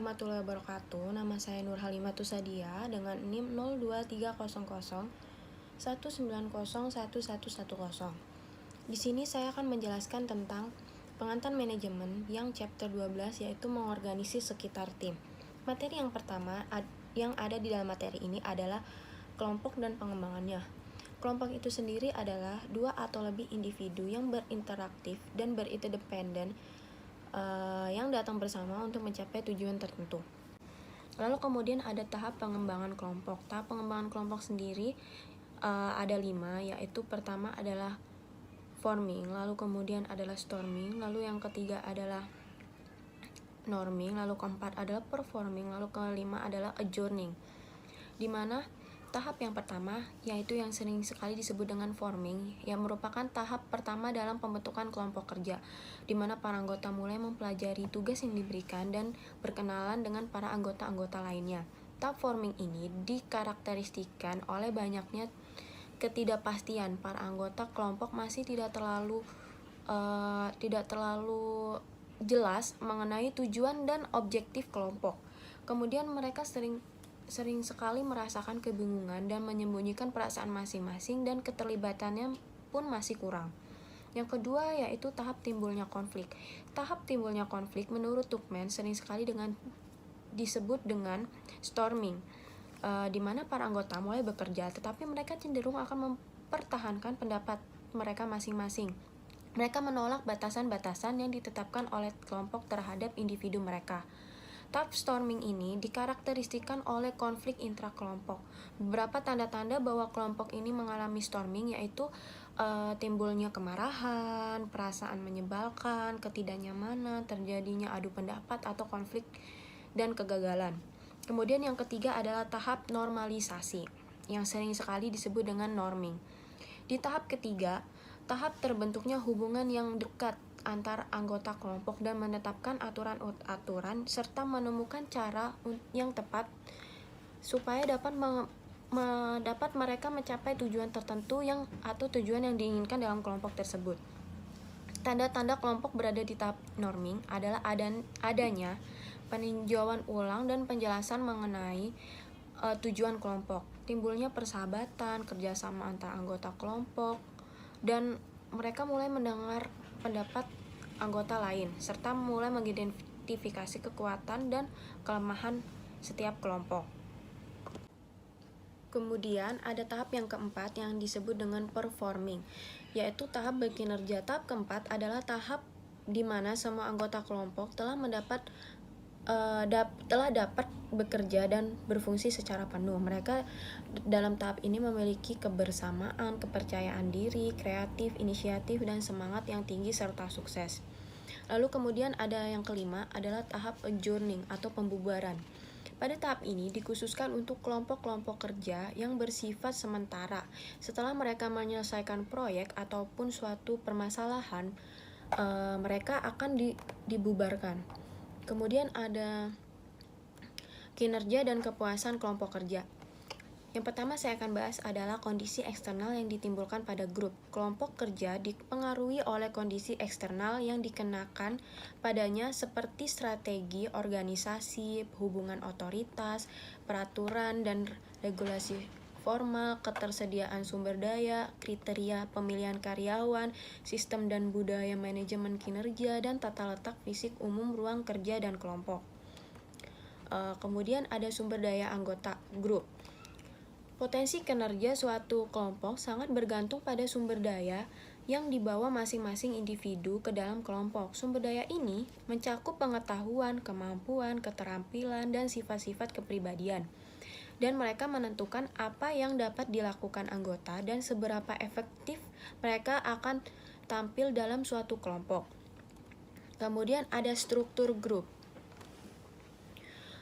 warahmatullahi wabarakatuh. Nama saya Nur Halimah Tusadia dengan NIM 023001901110. Di sini saya akan menjelaskan tentang pengantar manajemen yang chapter 12, yaitu mengorganisir sekitar tim. Materi yang pertama yang ada di dalam materi ini adalah kelompok dan pengembangannya. Kelompok itu sendiri adalah dua atau lebih individu yang berinteraktif dan berinterdependen yang datang bersama untuk mencapai tujuan tertentu. Lalu kemudian ada tahap pengembangan kelompok. Tahap pengembangan kelompok sendiri ada 5, yaitu pertama adalah forming, lalu kemudian adalah storming, lalu yang ketiga adalah norming, lalu keempat adalah performing, lalu kelima adalah adjourning. Di mana tahap yang pertama, yaitu yang sering sekali disebut dengan forming, yang merupakan tahap pertama dalam pembentukan kelompok kerja, di mana para anggota mulai mempelajari tugas yang diberikan dan berkenalan dengan para anggota-anggota lainnya. Tahap forming ini dikarakteristikan oleh banyaknya ketidakpastian. Para anggota kelompok masih tidak terlalu jelas mengenai tujuan dan objektif kelompok. Kemudian mereka sering sekali merasakan kebingungan dan menyembunyikan perasaan masing-masing, dan keterlibatannya pun masih kurang. Yang kedua yaitu tahap timbulnya konflik. Tahap timbulnya konflik menurut Tuckman sering sekali disebut dengan storming, di mana para anggota mulai bekerja, tetapi mereka cenderung akan mempertahankan pendapat mereka masing-masing. Mereka menolak batasan-batasan yang ditetapkan oleh kelompok terhadap individu mereka. Tahap storming ini dikarakteristikan oleh konflik intrakelompok. Beberapa tanda-tanda bahwa kelompok ini mengalami storming yaitu timbulnya kemarahan, perasaan menyebalkan, ketidaknyamanan, terjadinya adu pendapat atau konflik, dan kegagalan. Kemudian yang ketiga adalah tahap normalisasi, yang sering sekali disebut dengan norming. Di tahap ketiga, tahap terbentuknya hubungan yang dekat antar anggota kelompok dan menetapkan aturan-aturan serta menemukan cara yang tepat supaya dapat mereka mencapai tujuan tertentu atau tujuan yang diinginkan dalam kelompok tersebut. Tanda-tanda kelompok berada di tahap norming adalah adanya peninjauan ulang dan penjelasan mengenai tujuan kelompok, timbulnya persahabatan, kerjasama antar anggota kelompok, dan mereka mulai mendengar pendapat anggota lain, serta mulai mengidentifikasi kekuatan dan kelemahan setiap kelompok. Kemudian ada tahap yang keempat yang disebut dengan performing, yaitu tahap berkinerja. Tahap keempat adalah tahap di mana semua anggota kelompok telah dapat bekerja dan berfungsi secara penuh. Mereka dalam tahap ini memiliki kebersamaan, kepercayaan diri, kreatif, inisiatif, dan semangat yang tinggi serta sukses. Lalu kemudian ada yang kelima adalah tahap adjourning atau pembubaran. Pada tahap ini dikhususkan untuk kelompok-kelompok kerja yang bersifat sementara. Setelah mereka menyelesaikan proyek ataupun suatu permasalahan, mereka akan dibubarkan. Kemudian ada kinerja dan kepuasan kelompok kerja. Yang pertama saya akan bahas adalah kondisi eksternal yang ditimbulkan pada grup. Kelompok kerja dipengaruhi oleh kondisi eksternal yang dikenakan padanya seperti strategi, organisasi, hubungan otoritas, peraturan dan regulasi formal, ketersediaan sumber daya, kriteria pemilihan karyawan, sistem dan budaya manajemen kinerja, dan tata letak fisik umum ruang kerja dan kelompok. Kemudian ada sumber daya anggota grup. Potensi kinerja suatu kelompok sangat bergantung pada sumber daya yang dibawa masing-masing individu ke dalam kelompok. Sumber daya ini mencakup pengetahuan, kemampuan, keterampilan, dan sifat-sifat kepribadian. Dan mereka menentukan apa yang dapat dilakukan anggota dan seberapa efektif mereka akan tampil dalam suatu kelompok. Kemudian ada struktur grup.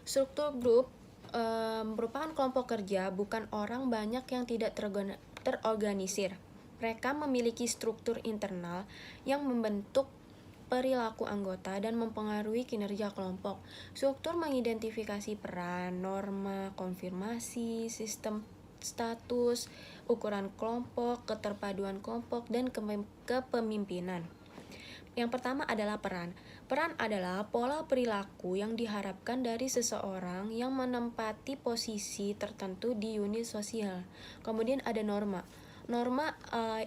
Struktur grup merupakan kelompok kerja, bukan orang banyak yang tidak terorganisir. Mereka memiliki struktur internal yang membentuk perilaku anggota dan mempengaruhi kinerja kelompok. Struktur mengidentifikasi peran, norma, konfirmasi, sistem status, ukuran kelompok, keterpaduan kelompok, dan kepemimpinan. Yang pertama adalah peran. Peran adalah pola perilaku yang diharapkan dari seseorang yang menempati posisi tertentu di unit sosial. Kemudian ada norma. Norma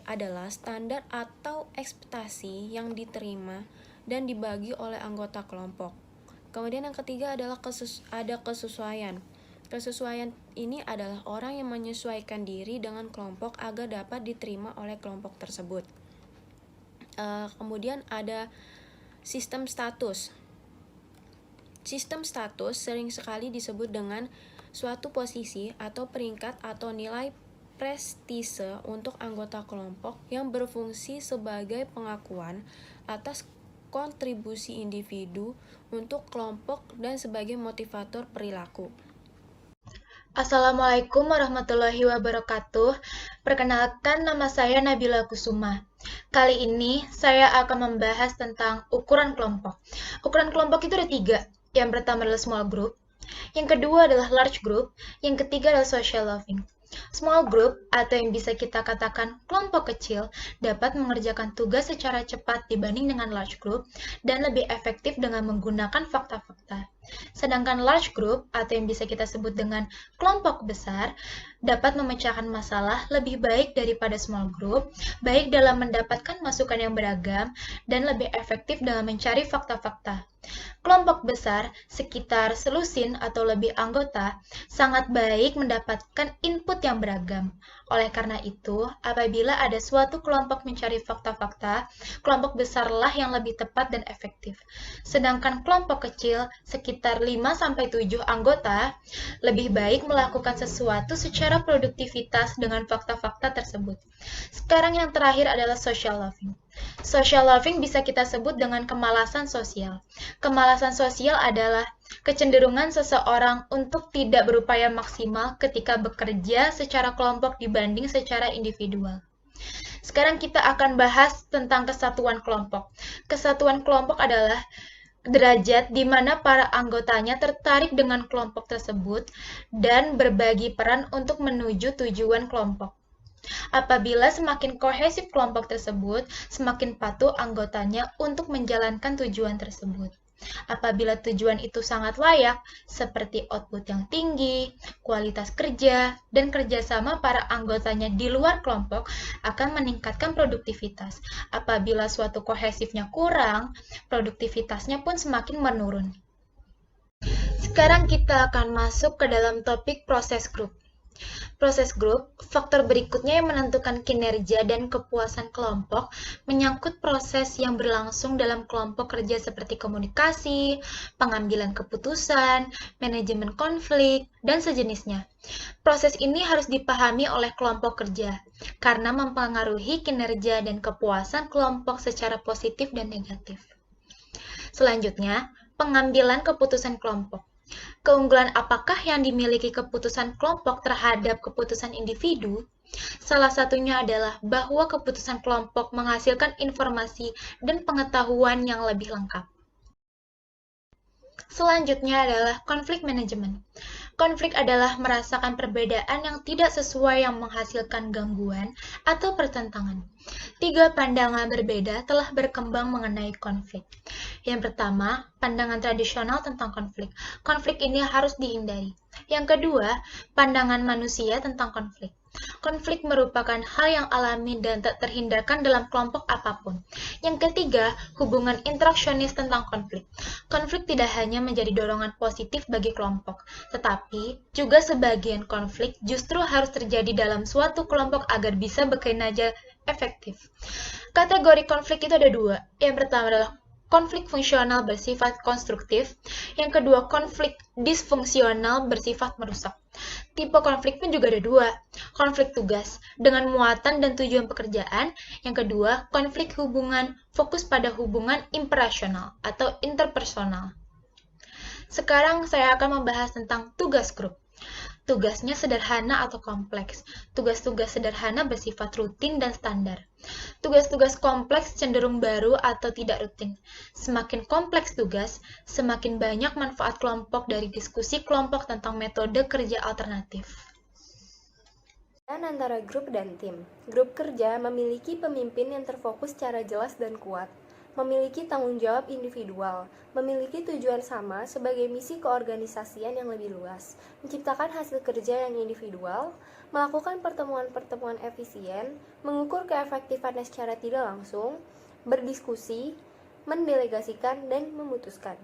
adalah standar atau ekspektasi yang diterima dan dibagi oleh anggota kelompok. Kemudian yang ketiga adalah ada kesesuaian. Kesesuaian ini adalah orang yang menyesuaikan diri dengan kelompok agar dapat diterima oleh kelompok tersebut. Kemudian ada sistem status. Sistem status sering sekali disebut dengan suatu posisi atau peringkat atau nilai prestise untuk anggota kelompok yang berfungsi sebagai pengakuan atas kontribusi individu untuk kelompok dan sebagai motivator perilaku. Assalamualaikum warahmatullahi wabarakatuh. Perkenalkan, nama saya Nabila Kusuma. Kali ini saya akan membahas tentang ukuran kelompok. Ukuran kelompok itu ada 3. Yang pertama adalah small group, yang kedua adalah large group, yang ketiga adalah social loving. Small group atau yang bisa kita katakan kelompok kecil dapat mengerjakan tugas secara cepat dibanding dengan large group dan lebih efektif dengan menggunakan fakta-fakta. Sedangkan large group atau yang bisa kita sebut dengan kelompok besar dapat memecahkan masalah lebih baik daripada small group, baik dalam mendapatkan masukan yang beragam dan lebih efektif dalam mencari fakta-fakta. Kelompok besar, sekitar selusin atau lebih anggota, sangat baik mendapatkan input yang beragam. Oleh karena itu, apabila ada suatu kelompok mencari fakta-fakta, kelompok besarlah yang lebih tepat dan efektif. Sedangkan kelompok kecil, sekitar 5-7 anggota, lebih baik melakukan sesuatu secara produktivitas dengan fakta-fakta tersebut. Sekarang yang terakhir adalah social loving. Social loving bisa kita sebut dengan kemalasan sosial. Kemalasan sosial adalah kecenderungan seseorang untuk tidak berupaya maksimal ketika bekerja secara kelompok dibanding secara individual. Sekarang kita akan bahas tentang kesatuan kelompok. Kesatuan kelompok adalah derajat di mana para anggotanya tertarik dengan kelompok tersebut dan berbagi peran untuk menuju tujuan kelompok. Apabila semakin kohesif kelompok tersebut, semakin patuh anggotanya untuk menjalankan tujuan tersebut. Apabila tujuan itu sangat layak, seperti output yang tinggi, kualitas kerja, dan kerjasama para anggotanya di luar kelompok akan meningkatkan produktivitas. Apabila suatu kohesifnya kurang, produktivitasnya pun semakin menurun. Sekarang kita akan masuk ke dalam topik proses grup. Proses grup, faktor berikutnya yang menentukan kinerja dan kepuasan kelompok menyangkut proses yang berlangsung dalam kelompok kerja seperti komunikasi, pengambilan keputusan, manajemen konflik, dan sejenisnya. Proses ini harus dipahami oleh kelompok kerja karena mempengaruhi kinerja dan kepuasan kelompok secara positif dan negatif. Selanjutnya, pengambilan keputusan kelompok. Keunggulan apakah yang dimiliki keputusan kelompok terhadap keputusan individu? Salah satunya adalah bahwa keputusan kelompok menghasilkan informasi dan pengetahuan yang lebih lengkap. Selanjutnya adalah konflik manajemen. Konflik adalah merasakan perbedaan yang tidak sesuai yang menghasilkan gangguan atau pertentangan. 3 pandangan berbeda telah berkembang mengenai konflik. Yang pertama, pandangan tradisional tentang konflik. Konflik ini harus dihindari. Yang kedua, pandangan manusia tentang konflik. Konflik merupakan hal yang alami dan tak terhindarkan dalam kelompok apapun. Yang ketiga, hubungan interaksionis tentang konflik. Konflik tidak hanya menjadi dorongan positif bagi kelompok, tetapi juga sebagian konflik justru harus terjadi dalam suatu kelompok agar bisa bekerja efektif. Kategori konflik itu ada 2. Yang pertama adalah konflik fungsional bersifat konstruktif, yang kedua konflik disfungsional bersifat merusak. Tipe konflik pun juga ada 2, konflik tugas dengan muatan dan tujuan pekerjaan, yang kedua konflik hubungan fokus pada hubungan imperasional atau interpersonal. Sekarang saya akan membahas tentang tugas grup. Tugasnya sederhana atau kompleks. Tugas-tugas sederhana bersifat rutin dan standar. Tugas-tugas kompleks cenderung baru atau tidak rutin. Semakin kompleks tugas, semakin banyak manfaat kelompok dari diskusi kelompok tentang metode kerja alternatif. Dan antara grup dan tim. Grup kerja memiliki pemimpin yang terfokus secara jelas dan kuat. memiliki tanggung jawab individual, memiliki tujuan sama sebagai misi keorganisasian yang lebih luas, menciptakan hasil kerja yang individual, melakukan pertemuan-pertemuan efisien, mengukur keefektifannya secara tidak langsung, berdiskusi, mendelegasikan, dan memutuskan.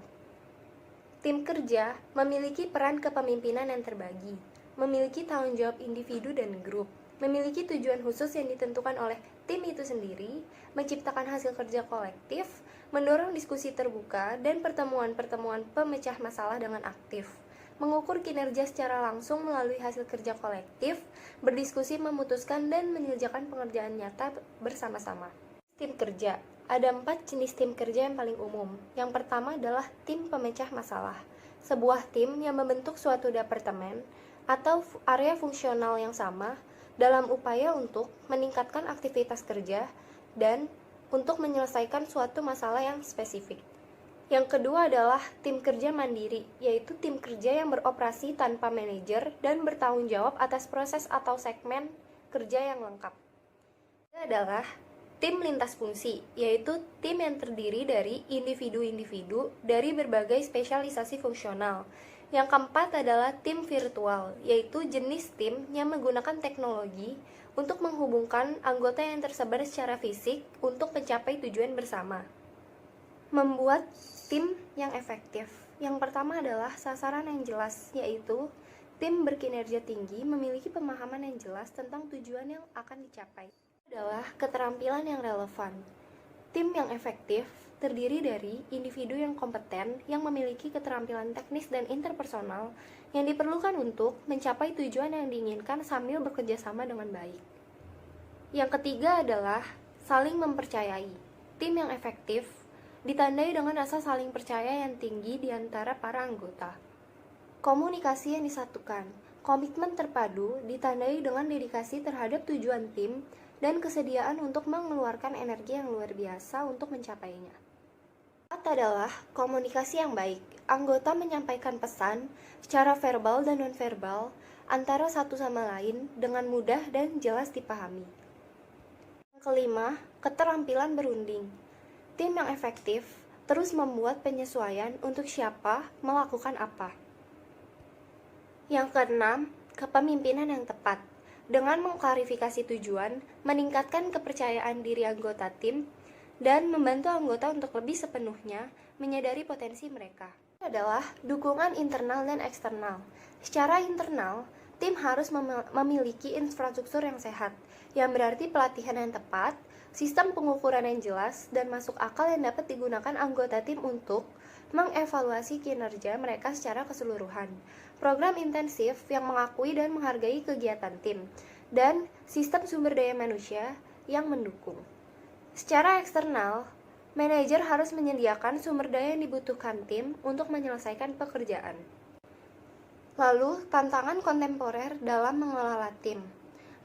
Tim kerja memiliki peran kepemimpinan yang terbagi, memiliki tanggung jawab individu dan grup, memiliki tujuan khusus yang ditentukan oleh tim itu sendiri, menciptakan hasil kerja kolektif, mendorong diskusi terbuka, dan pertemuan-pertemuan pemecah masalah dengan aktif, mengukur kinerja secara langsung melalui hasil kerja kolektif, berdiskusi, memutuskan, dan mengerjakan pengerjaan nyata bersama-sama. Tim kerja. Ada 4 jenis tim kerja yang paling umum. Yang pertama adalah tim pemecah masalah. Sebuah tim yang membentuk suatu departemen atau area fungsional yang sama dalam upaya untuk meningkatkan aktivitas kerja dan untuk menyelesaikan suatu masalah yang spesifik. Yang kedua adalah tim kerja mandiri, yaitu tim kerja yang beroperasi tanpa manajer dan bertanggung jawab atas proses atau segmen kerja yang lengkap. Ini adalah tim lintas fungsi, yaitu tim yang terdiri dari individu-individu dari berbagai spesialisasi fungsional. Yang keempat adalah tim virtual, yaitu jenis tim yang menggunakan teknologi untuk menghubungkan anggota yang tersebar secara fisik untuk mencapai tujuan bersama. Membuat tim yang efektif. Yang pertama adalah sasaran yang jelas, yaitu tim berkinerja tinggi memiliki pemahaman yang jelas tentang tujuan yang akan dicapai. Adalah keterampilan yang relevan. Tim yang efektif terdiri dari individu yang kompeten yang memiliki keterampilan teknis dan interpersonal yang diperlukan untuk mencapai tujuan yang diinginkan sambil bekerja sama dengan baik. Yang ketiga adalah saling mempercayai. Tim yang efektif ditandai dengan rasa saling percaya yang tinggi di antara para anggota. Komunikasi yang disatukan. Komitmen terpadu ditandai dengan dedikasi terhadap tujuan tim dan kesediaan untuk mengeluarkan energi yang luar biasa untuk mencapainya. Keempat adalah komunikasi yang baik. Anggota menyampaikan pesan secara verbal dan nonverbal antara satu sama lain dengan mudah dan jelas dipahami. Yang kelima, keterampilan berunding. Tim yang efektif terus membuat penyesuaian untuk siapa melakukan apa. Yang keenam, kepemimpinan yang tepat. Dengan mengklarifikasi tujuan, meningkatkan kepercayaan diri anggota tim, dan membantu anggota untuk lebih sepenuhnya menyadari potensi mereka. Ini adalah dukungan internal dan eksternal. Secara internal, tim harus memiliki infrastruktur yang sehat, yang berarti pelatihan yang tepat, sistem pengukuran yang jelas, dan masuk akal yang dapat digunakan anggota tim untuk mengevaluasi kinerja mereka secara keseluruhan, program intensif yang mengakui dan menghargai kegiatan tim, dan sistem sumber daya manusia yang mendukung. Secara eksternal, manajer harus menyediakan sumber daya yang dibutuhkan tim untuk menyelesaikan pekerjaan. Lalu, tantangan kontemporer dalam mengelola tim.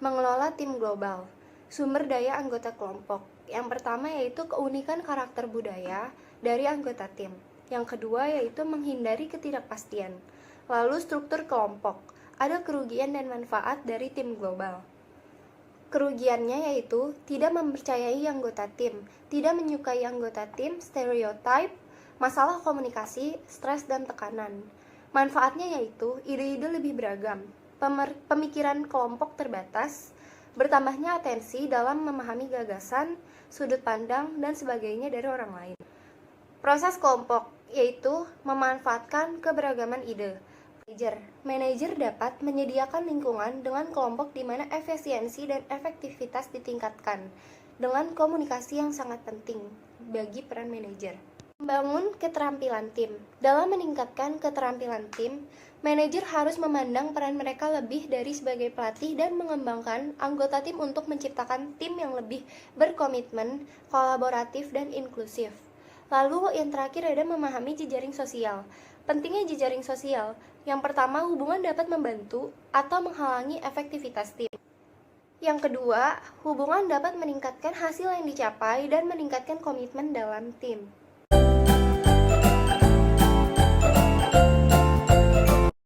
Mengelola tim global. Sumber daya anggota kelompok. Yang pertama yaitu keunikan karakter budaya dari anggota tim. Yang kedua yaitu menghindari ketidakpastian. Lalu struktur kelompok. Ada kerugian dan manfaat dari tim global. Kerugiannya yaitu tidak mempercayai anggota tim, tidak menyukai anggota tim, stereotype, masalah komunikasi, stres dan tekanan. Manfaatnya yaitu ide-ide lebih beragam, pemikiran kelompok terbatas, bertambahnya atensi dalam memahami gagasan, sudut pandang, dan sebagainya dari orang lain. Proses kelompok yaitu memanfaatkan keberagaman ide. Manajer dapat menyediakan lingkungan dengan kelompok di mana efisiensi dan efektivitas ditingkatkan dengan komunikasi yang sangat penting bagi peran manajer. Membangun keterampilan tim. Dalam meningkatkan keterampilan tim, manajer harus memandang peran mereka lebih dari sebagai pelatih dan mengembangkan anggota tim untuk menciptakan tim yang lebih berkomitmen, kolaboratif, dan inklusif. Lalu yang terakhir ada memahami jejaring sosial. Pentingnya jejaring sosial. Yang pertama, hubungan dapat membantu atau menghalangi efektivitas tim. Yang kedua, hubungan dapat meningkatkan hasil yang dicapai dan meningkatkan komitmen dalam tim.